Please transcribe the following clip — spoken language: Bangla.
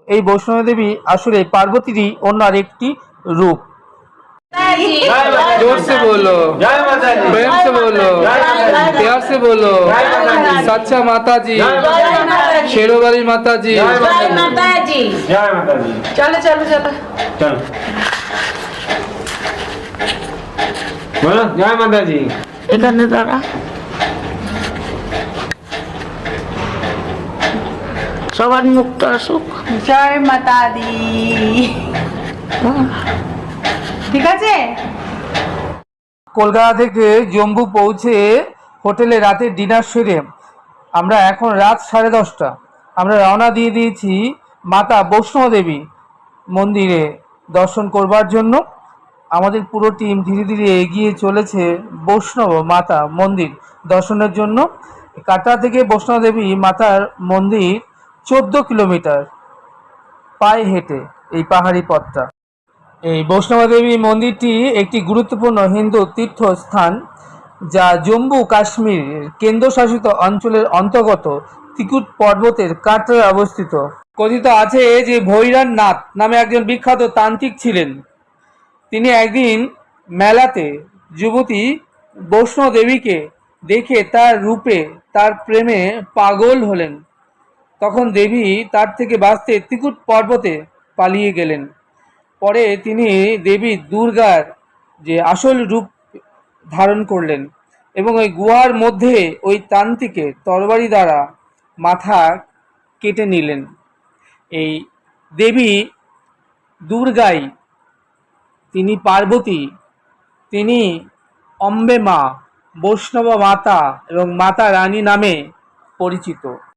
এই বৈষ্ণবী দেবী আসলে পার্বতীরই অন্য আরেকটি রূপ। जोर से बोलो, प्रेम से बोलो, प्यार से बोलो। सच्चा माता जी, शेरों वाली माता जी, चलो चलो चलो चलो बोलो जय माता जी। এখানে দাঁড়া, সবার মুক্ত আসুক। জয় মাতা দি। ঠিক আছে। কলকাতা থেকে জম্মু পৌঁছে হোটেলে রাতের ডিনার সেরে আমরা এখন রাত 10:30, আমরা রওনা দিয়ে দিয়েছি মাতা বৈষ্ণব দেবী মন্দিরে দর্শন করবার জন্য। আমাদের পুরো টিম ধীরে ধীরে এগিয়ে চলেছে বৈষ্ণব মাতা মন্দির দর্শনের জন্য। কাটরা থেকে বৈষ্ণব দেবী মাতার মন্দির 14 কিলোমিটার পায়ে হেঁটে এই পাহাড়ি পথটা। এই বৈষ্ণব দেবী মন্দিরটি একটি গুরুত্বপূর্ণ হিন্দু তীর্থস্থান, যা জম্মু কাশ্মীর কেন্দ্রশাসিত অঞ্চলের অন্তর্গত ত্রিকুট পর্বতের কাটরায় অবস্থিত। কথিত আছে যে ভৈরব নাথ নামে একজন বিখ্যাত তান্ত্রিক ছিলেন। তিনি একদিন মেলাতে যুবতী বৈষ্ণব দেবীকে দেখে তার রূপে তার প্রেমে পাগল হলেন। তখন দেবী তার থেকে বাঁচতে ত্রিকুট পর্বতে পালিয়ে গেলেন। পরে তিনি দেবী দুর্গার যে আসল রূপ ধারণ করলেন এবং ওই গুহার মধ্যে ওই তান্ত্রিকে তরবারি দ্বারা মাথা কেটে নিলেন। এই দেবী দুর্গাই, তিনি পার্বতী, তিনি অম্বে মা, বৈষ্ণব মাতা এবং মাতা রানী নামে পরিচিত।